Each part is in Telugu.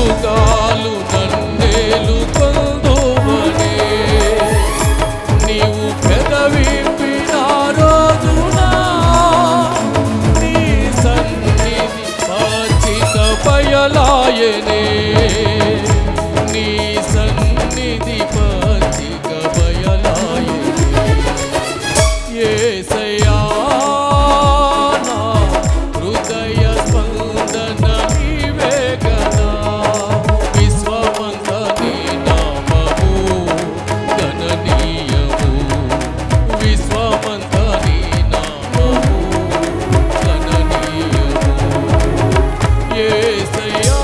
యుగాలు నన్నేలు కొందువనే నీవు పెదవిప్పిన రోజున నీ సన్నిధి పచ్చిక బయలాయనే నీ సన్నిధి పచ్చిక బయలాయనే యేసయ్యా నా హృదయ స్పందన నీవే కదా విశ్వమంత నీ నామము గణనీయము విశ్వమంత నీ నామము గణనీయము యేసయ్యా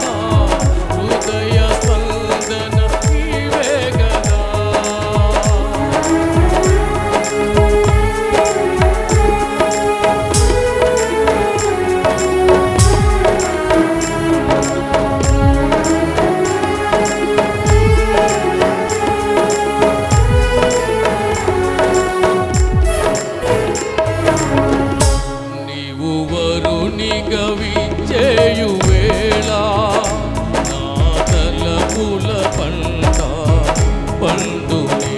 నా హృదయ స్పందన నీవే కదా నీవు వరునిగా విచ్చేయు వేళ నా తలపుల పంట పండునే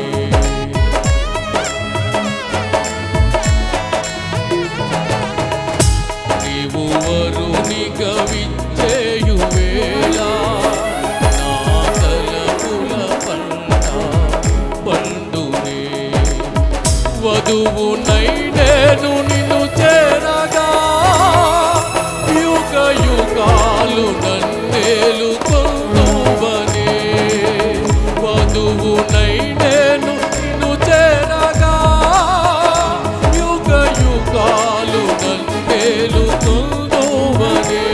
నీవు వరునిగా విచ్చేయు వేళ నా తలపుల పంట పండునే వధువునై నేను నిన్ను చేరగా యుగ యుగాలు నన్నేలు కొందువనే వధువునై నేను నిన్ను చేరగా యుగ యుగాలు నన్నేలు కొందువనే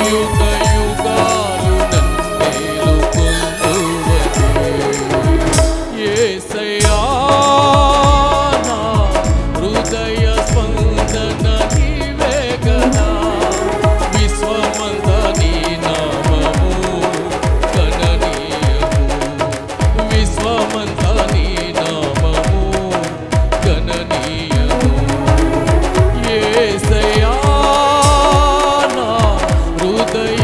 యుగ యుగాలు నన్నేలు కొందువనే యేసయ్యా నా హృదయ స్పందన నీవే కదా విశ్వమంత నీ నామము గణనీయము విశ్వమంత నీ నామము గణనీయము యేసయ్యా నా హృదయ